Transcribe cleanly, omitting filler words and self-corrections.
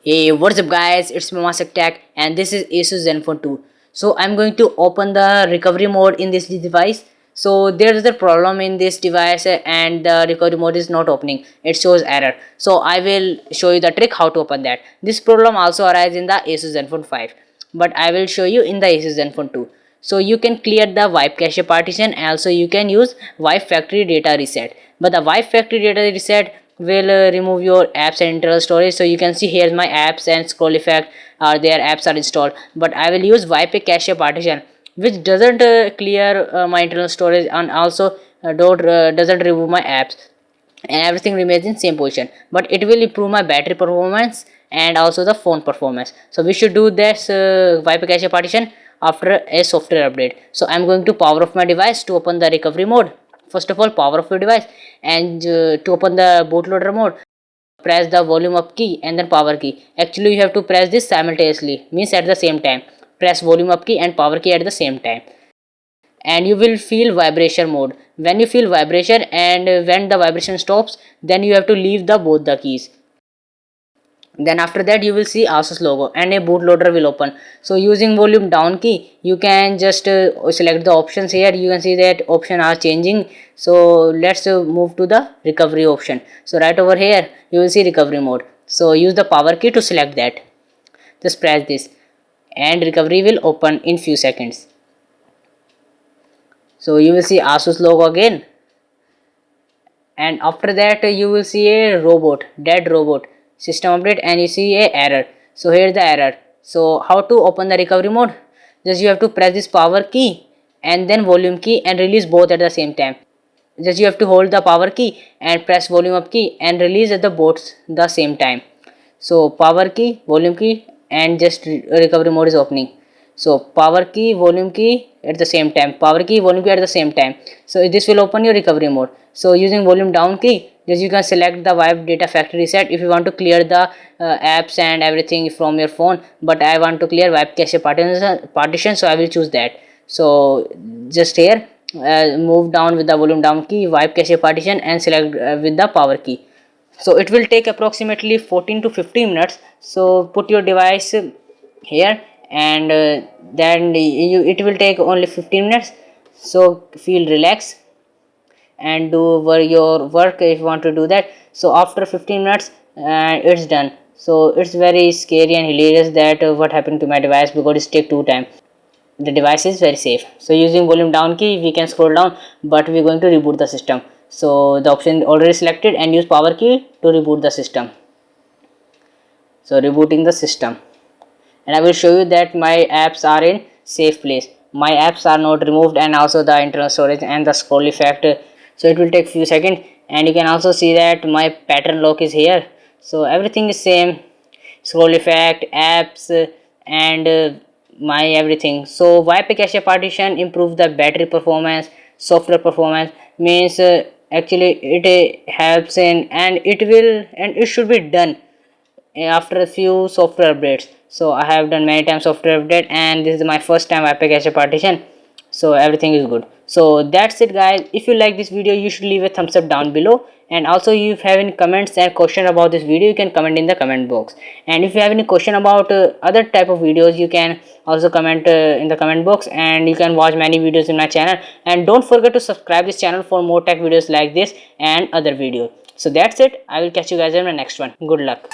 Hey, what's up guys, it's Mamasek Tech and this is Asus Zenfone 2. So I'm going to open the recovery mode in this device. So there's a problem in this device and the recovery mode is not opening. It shows error. So I will show you the trick how to open that. This problem also arises in the Asus Zenfone 5. But I will show you in the Asus Zenfone 2. So you can clear the wipe cache partition and also you can use wipe factory data reset. But the wipe factory data reset will remove your apps and internal storage. So you can see here's my apps and scroll effect are there, apps are installed, but I will use wipe cache partition which doesn't clear my internal storage and also doesn't remove my apps, and everything remains in same position, but it will improve my battery performance and also the phone performance. So we should do this wipe cache partition after a software update. So I'm going to power off my device to open the recovery mode. First of all, power off your device, and to open the bootloader mode, press the volume up key and then power key. Actually you have to press this simultaneously, means at the same time. Press volume up key and power key at the same time, and you will feel vibration mode. When you feel vibration and when the vibration stops, then you have to leave the both the keys. Then after that you will see Asus logo and a bootloader will open. So using volume down key you can just select the options. Here you can see that option are changing. So let's move to the recovery option. So right over here you will see recovery mode. So use the power key to select that. Just press this and recovery will open in few seconds. So you will see Asus logo again, and after that you will see a robot, dead robot system update, and you see a error. So here's the error. So how to open the recovery mode? Just you have to press this power key and then volume key and release both at the same time. Just you have to hold the power key and press volume up key and release at the both the same time. So power key, volume key, and just recovery mode is opening. So power key, volume key at the same time, power key, volume key at the same time. So this will open your recovery mode. So using volume down key, just you can select the wipe data factory reset if you want to clear the apps and everything from your phone. But I want to clear wipe cache partition, so I will choose that. So just here move down with the volume down key, wipe cache partition, and select with the power key. So it will take approximately 14 to 15 minutes. So put your device here, and then it will take only 15 minutes. So feel relaxed and do your work if you want to do that. So after 15 minutes it's done. So it's very scary and hilarious that what happened to my device, because it take 2 time. The device is very safe. So using volume down key we can scroll down, but we're going to reboot the system. So the option already selected, and use power key to reboot the system. So rebooting the system, and I will show you that my apps are in safe place. My apps are not removed, and also the internal storage and the scroll effect. So it will take few seconds, and you can also see that my pattern lock is here. So everything is same, scroll effect, apps, and my everything. So wipe cache partition improve the battery performance, software performance, means actually it helps in, and it should be done after a few software updates. So I have done many times software update, and this is my first time wipe cache partition. So everything is good. So that's it guys. If you like this video, you should leave a thumbs up down below, and also if you have any comments and question about this video, you can comment in the comment box. And if you have any question about other type of videos, you can also comment in the comment box, and you can watch many videos in my channel. And don't forget to subscribe this channel for more tech videos like this and other videos. So that's it. I will catch you guys in my next one. Good luck.